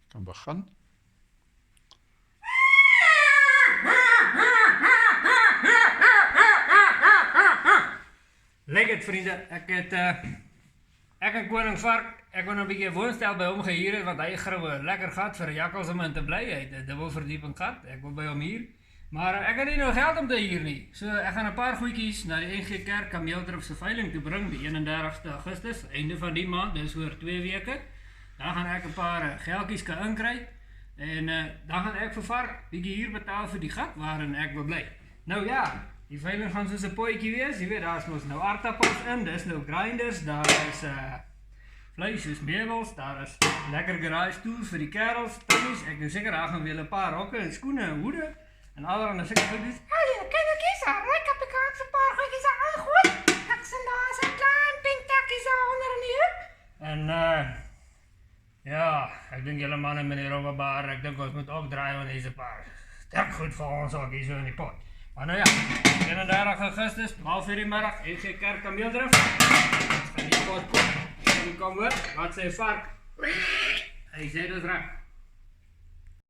kan begin. Lekker vriende, ek en koning Vark, ek wil nou 'n bietjie 'n woonstel by hom gehuur het, want hy grou 'n lekker gat vir 'n jakkals om in te bly. Hy het 'n dubbel verdieping gat, ek wil by hom huur. Maar ek het nie nou geld om te huur nie. So ek gaan 'n paar goedjies na die NG Kerk Kameeldrif se veiling toe bring, die 31ste Augustus, einde van die maand, dis oor 2 weke. Dan gaan ek 'n paar geldjies kan inkry en dan gaan ek vir Vark bietjie huur betaal vir die gat waarin ek wil bly. Nou ja, die veiling gaan soos 'n potjie wees, jy weet, daar is mos nou aardappels in, dis nou grinders, daar is vleis soos meubels, daar is lekker garage tools vir die kerels, tannies, ek nou seker daar gaan weer 'n paar rokke en skoene en hoede en allerhande sulke goedjies. Kindertjies, ryk op die kaart 'n paar goedjies aangooi. Ek sien daar is 'n klein pink takkies onder in die hoek. En ja, ek dink julle manne met die robberbaar, ek dink ons moet ook draai aan hierdie paar sterk goed vir ons ook hier so in die pot. Maar nou ja, 31 Augustus, 12:00 die middag, NG Kerk Kameeldrif. Gaan die pot kom hoor, wat sê Vark? Hy sê dit reg.